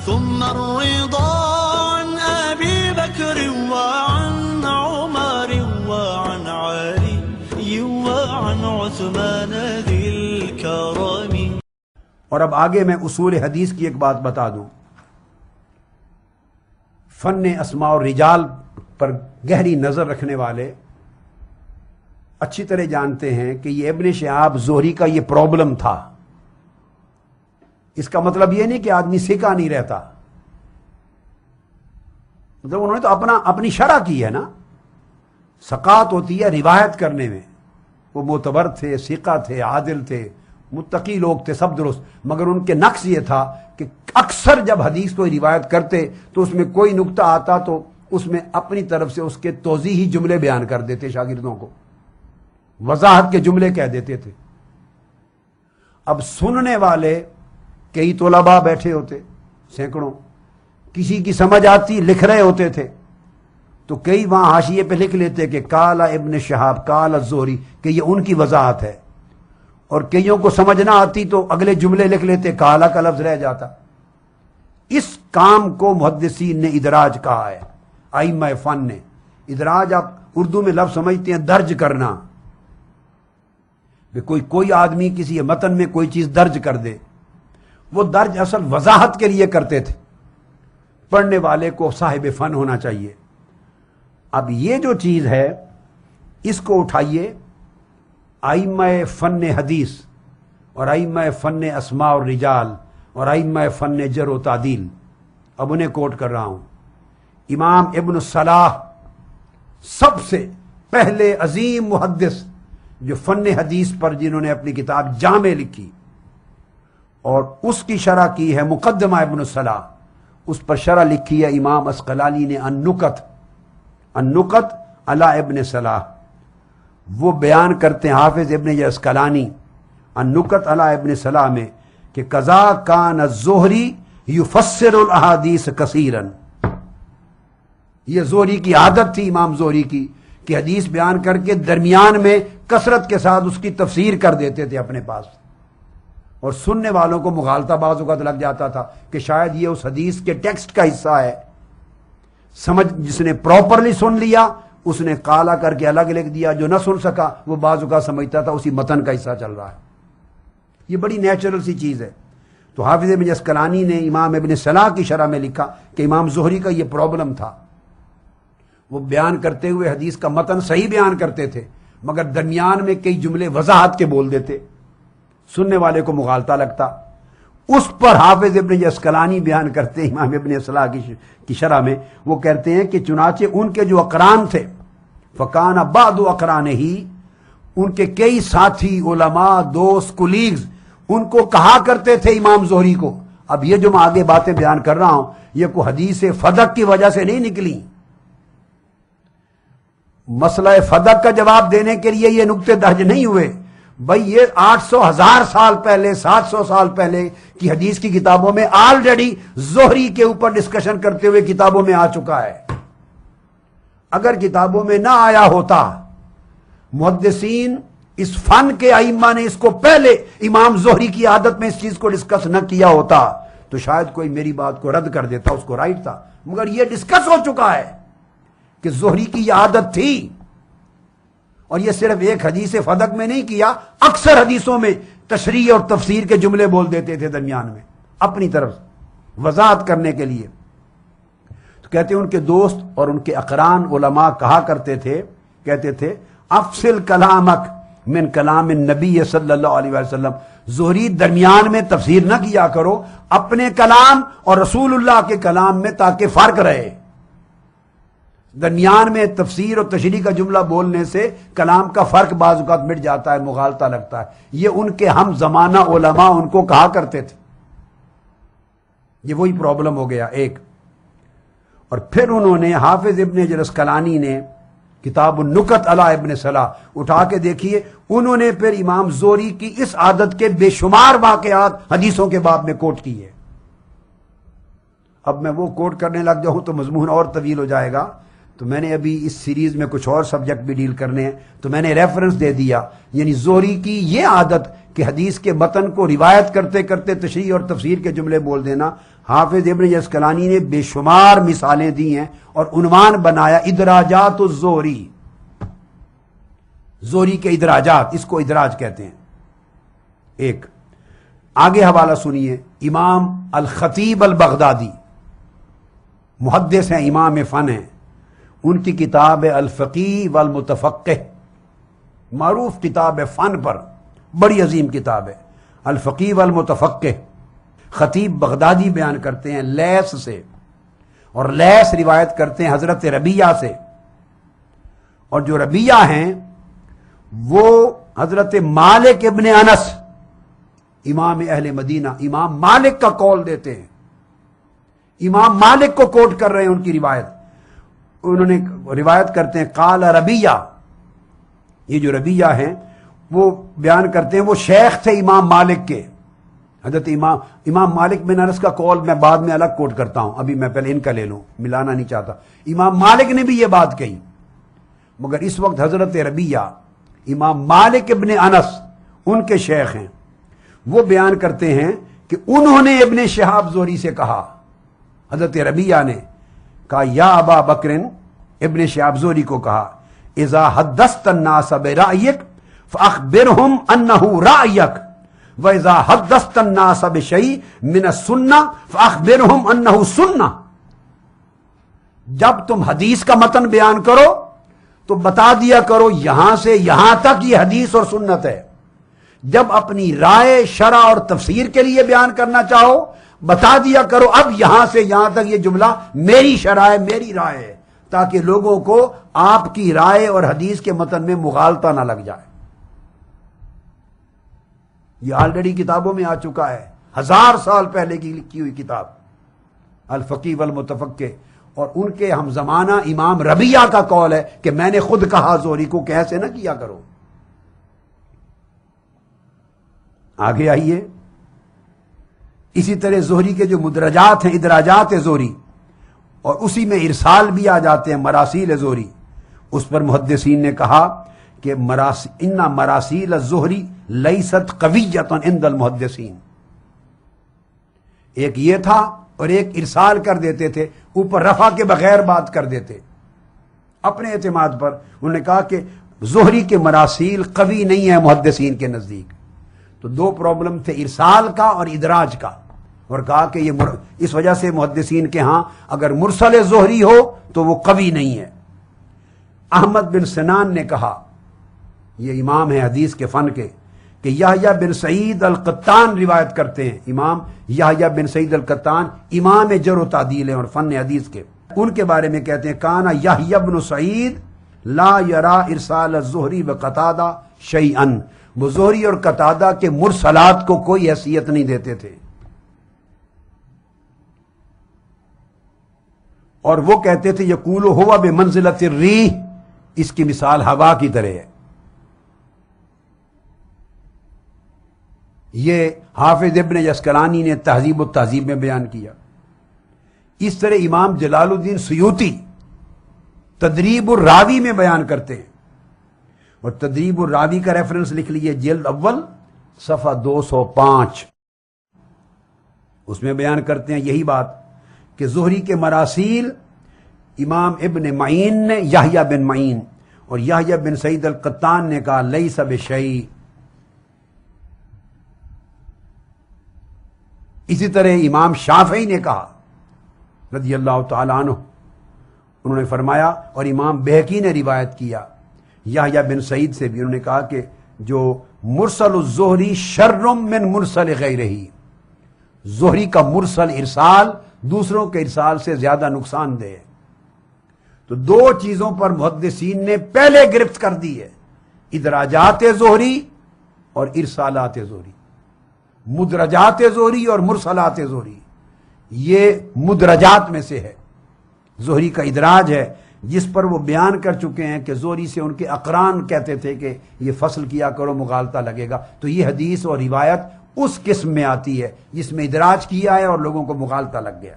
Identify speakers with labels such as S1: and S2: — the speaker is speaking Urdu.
S1: ثم الرضا عن أبي بكر وعن عمر وعن علي وعن عثمان ذي الكرم.
S2: اور اب آگے میں اصول حدیث کی ایک بات بتا دوں. فن اسماء اور رجال پر گہری نظر رکھنے والے اچھی طرح جانتے ہیں کہ یہ ابن شہاب زہری کا یہ پرابلم تھا. اس کا مطلب یہ نہیں کہ آدمی سیکھا نہیں رہتا، مطلب انہوں نے تو اپنی شرح کی ہے نا. سقاط ہوتی ہے روایت کرنے میں. وہ معتبر تھے، ثقہ تھے، عادل تھے، متقی لوگ تھے، سب درست، مگر ان کے نقص یہ تھا کہ اکثر جب حدیث کو روایت کرتے تو اس میں کوئی نقطہ آتا تو اس میں اپنی طرف سے اس کے توضیحی جملے بیان کر دیتے، شاگردوں کو وضاحت کے جملے کہہ دیتے تھے. اب سننے والے کئی طلباء بیٹھے ہوتے سینکڑوں، کسی کی سمجھ آتی لکھ رہے ہوتے تھے تو کئی وہاں حاشیے پہ لکھ لیتے کہ قال ابن شہاب قال الزہری، کہ یہ ان کی وضاحت ہے. اور کئیوں کو سمجھ نہ آتی تو اگلے جملے لکھ لیتے، قال کا لفظ رہ جاتا. اس کام کو محدثین نے ادراج کہا ہے، ائمہ فن نے. ادراج آپ اردو میں لفظ سمجھتے ہیں درج کرنا، کوئی آدمی کسی متن میں کوئی چیز درج کر دے. وہ درج اصل وضاحت کے لیے کرتے تھے. پڑھنے والے کو صاحب فن ہونا چاہیے. اب یہ جو چیز ہے اس کو اٹھائیے ائمہ فن حدیث اور ائمہ فن اسماء اور رجال اور ائمہ فن جرح و تعدیل. اب انہیں کوٹ کر رہا ہوں. امام ابن الصلاح سب سے پہلے عظیم محدث جو فن حدیث پر جنہوں نے اپنی کتاب جامع لکھی اور اس کی شرح کی ہے مقدمہ ابن الصلاح، اس پر شرح لکھی ہے امام عسقلانی نے النکت علی ابن صلاح. وہ بیان کرتے ہیں حافظ ابن عسقلانی النکت علی ابن صلاح میں کہ قضا کان الزہری یفسر الاحادیث کثیرا. یہ زہری کی عادت تھی، امام زہری کی، کہ حدیث بیان کر کے درمیان میں کثرت کے ساتھ اس کی تفسیر کر دیتے تھے اپنے پاس. اور سننے والوں کو مغالطہ بعض اوقات لگ جاتا تھا کہ شاید یہ اس حدیث کے ٹیکسٹ کا حصہ ہے. سمجھ جس نے پراپرلی سن لیا اس نے قالا کر کے الگ لکھ دیا، جو نہ سن سکا وہ بعض اوقات سمجھتا تھا اسی متن کا حصہ چل رہا ہے. یہ بڑی نیچرل سی چیز ہے. تو حافظ ابن عسقلانی نے امام ابن صلاح کی شرح میں لکھا کہ امام زہری کا یہ پرابلم تھا. وہ بیان کرتے ہوئے حدیث کا متن صحیح بیان کرتے تھے مگر درمیان میں کئی جملے وضاحت کے بول دیتے، سننے والے کو مغالطہ لگتا. اس پر حافظ ابن عسقلانی بیان کرتے ہیں امام ابن صلاح کی شرح میں، وہ کہتے ہیں کہ چنانچہ ان کے جو اقران تھے فکان بعض اقران ہی، ان کے کئی ساتھی علماء دوست کولیگز ان کو کہا کرتے تھے امام زہری کو. اب یہ جو میں آگے باتیں بیان کر رہا ہوں یہ کوئی حدیث فدق کی وجہ سے نہیں نکلی. مسئلہ فدق کا جواب دینے کے لیے یہ نقطے درج نہیں ہوئے. بھائی یہ 800,000 سال پہلے 700 سال پہلے کی حدیث کی کتابوں میں آلریڈی زہری کے اوپر ڈسکشن کرتے ہوئے کتابوں میں آ چکا ہے. اگر کتابوں میں نہ آیا ہوتا، محدثین اس فن کے ائمہ نے اس کو پہلے امام زہری کی عادت میں اس چیز کو ڈسکس نہ کیا ہوتا تو شاید کوئی میری بات کو رد کر دیتا، اس کو رائٹ تھا. مگر یہ ڈسکس ہو چکا ہے کہ زہری کی یہ عادت تھی. اور یہ صرف ایک حدیث فدق میں نہیں کیا، اکثر حدیثوں میں تشریح اور تفسیر کے جملے بول دیتے تھے درمیان میں اپنی طرف وضاحت کرنے کے لیے. تو کہتے ہیں ان کے دوست اور ان کے اقران علماء کہا کرتے تھے، کہتے تھے افصل کلامک من کلام النبی صلی اللہ علیہ وسلم، زہری درمیان میں تفسیر نہ کیا کرو اپنے کلام اور رسول اللہ کے کلام میں تاکہ فرق رہے. درمیان میں تفسیر اور تشریح کا جملہ بولنے سے کلام کا فرق بعض اوقات مٹ جاتا ہے، مغالطہ لگتا ہے. یہ ان کے ہم زمانہ علماء ان کو کہا کرتے تھے. یہ وہی پرابلم ہو گیا ایک. اور پھر انہوں نے حافظ ابن عسقلانی نے کتاب النکت علی ابن صلاح اٹھا کے دیکھیے، انہوں نے پھر امام زہری کی اس عادت کے بے شمار واقعات حدیثوں کے باب میں کوٹ کی ہے. اب میں وہ کوٹ کرنے لگ جاؤں تو مضمون اور طویل ہو جائے گا. تو میں نے ابھی اس سیریز میں کچھ اور سبجیکٹ بھی ڈیل کرنے ہیں، تو میں نے ریفرنس دے دیا، یعنی زہری کی یہ عادت کہ حدیث کے متن کو روایت کرتے کرتے تشریح اور تفسیر کے جملے بول دینا، حافظ ابن عسقلانی نے بے شمار مثالیں دی ہیں اور عنوان بنایا ادراجات الزہری، زہری کے ادراجات، اس کو ادراج کہتے ہیں۔ ایک آگے حوالہ سنیے، امام الخطیب البغدادی محدث ہیں، امام فن ہیں، ان کی کتاب الفقیہ والمتفقہ، معروف کتاب ہے فن پر، بڑی عظیم کتاب ہے الفقیہ والمتفقہ۔ خطیب بغدادی بیان کرتے ہیں لیث سے، اور لیث روایت کرتے ہیں حضرت ربیعہ سے، اور جو ربیعہ ہیں وہ حضرت مالک ابن انس، امام اہل مدینہ، امام مالک کا قول دیتے ہیں، امام مالک کو کوٹ کر رہے ہیں ان کی روایت۔ انہوں نے روایت کرتے ہیں قال ربیعہ، یہ جو ربیعہ ہیں وہ بیان کرتے ہیں وہ شیخ تھے امام مالک کے، حضرت امام مالک بن انس کا قول میں بعد میں الگ کوٹ کرتا ہوں، ابھی میں پہلے ان کا لے لوں، ملانا نہیں چاہتا۔ امام مالک نے بھی یہ بات کہی، مگر اس وقت حضرت ربیعہ امام مالک ابن انس ان کے شیخ ہیں، وہ بیان کرتے ہیں کہ انہوں نے ابن شہاب زہری سے کہا، حضرت ربیعہ نے کہا یا ابا بکر، ابن شہاب زہری کو کہا اذا حدثت الناس برأیک فاخبرهم انه رأیک واذا حدثت الناس بشیء من السنہ فاخبرهم انه سنہ۔ جب تم حدیث کا متن بیان کرو تو بتا دیا کرو یہاں سے یہاں تک یہ حدیث اور سنت ہے، جب اپنی رائے شرح اور تفسیر کے لیے بیان کرنا چاہو بتا دیا کرو اب یہاں سے یہاں تک یہ جملہ میری شرح ہے، میری رائے ہے، تاکہ لوگوں کو آپ کی رائے اور حدیث کے متن میں مغالطہ نہ لگ جائے۔ یہ آلریڈی کتابوں میں آ چکا ہے، 1000 سال پہلے کی لکھی ہوئی کتاب الفقیہ والمتفقہ، اور ان کے ہم زمانہ امام ربیعہ کا قول ہے کہ میں نے خود کہا زہری کو کہ ایسے نہ کیا کرو۔ آگے آئیے، اسی طرح زہری کے جو مدرجات ہیں، ادراجات زہری، اور اسی میں ارسال بھی آ جاتے ہیں، مراسیل زہری، اس پر محدثین نے کہا کہ ان مراسیل الزہری لیست قویۃ عند المحدثین، ایک یہ تھا اور ایک ارسال کر دیتے تھے، اوپر رفع کے بغیر بات کر دیتے اپنے اعتماد پر۔ انہوں نے کہا کہ زہری کے مراسیل قوی نہیں ہیں محدثین کے نزدیک، تو دو پرابلم تھے، ارسال کا اور ادراج کا، اور کہا کہ یہ اس وجہ سے محدثین کے ہاں اگر مرسل زہری ہو تو وہ قوی نہیں ہے۔ احمد بن سنان نے کہا، یہ امام ہے حدیث کے فن کے، کہ یحییٰ بن سعید القطان روایت کرتے ہیں، امام یحییٰ بن سعید القطان امام جرح و تعدیل ہیں اور فن حدیث کے، ان کے بارے میں کہتے ہیں کانا یحییٰ بن سعید لا یرا ارسال الزہری وقتادہ شیئا، وہ زہری اور قتادہ کے مرسلات کو کوئی حیثیت نہیں دیتے تھے، اور وہ کہتے تھے یقول ہوا بمنزلۃ الریح، اس کی مثال ہوا کی طرح ہے۔ یہ حافظ ابن عسقلانی نے تہذیب التہذیب میں بیان کیا۔ اس طرح امام جلال الدین سیوطی تدریب الراوی میں بیان کرتے ہیں، اور تدریب الراوی کا ریفرنس لکھ لیجئے، جلد اول صفحہ 205، اس میں بیان کرتے ہیں یہی بات کہ زہری کے مراسیل امام ابن معین نے یحییٰ بن معین اور یحییٰ بن سعید القطان نے کہا لیس بشیء۔ اسی طرح امام شافعی نے کہا رضی اللہ تعالیٰ عنہ، انہوں نے فرمایا، اور امام بہقی نے روایت کیا یحییٰ بن سعید سے بھی، انہوں نے کہا کہ جو مرسل الزہری شر من مرسل غیرہ، زہری کا مرسل ارسال دوسروں کے ارسال سے زیادہ نقصان دہ ہے۔ تو دو چیزوں پر محدثین نے پہلے گرفت کر دی ہے، ادراجات زہری اور ارسالات زہری، مدرجات زہری اور مرسلات زہری، یہ مدرجات میں سے ہے۔ زہری کا ادراج ہے جس پر وہ بیان کر چکے ہیں کہ زہری سے ان کے اقران کہتے تھے کہ یہ فصل کیا کرو مغالطہ لگے گا، تو یہ حدیث اور روایت اس قسم میں آتی ہے جس میں ادراج کیا ہے اور لوگوں کو مغالطہ لگ گیا۔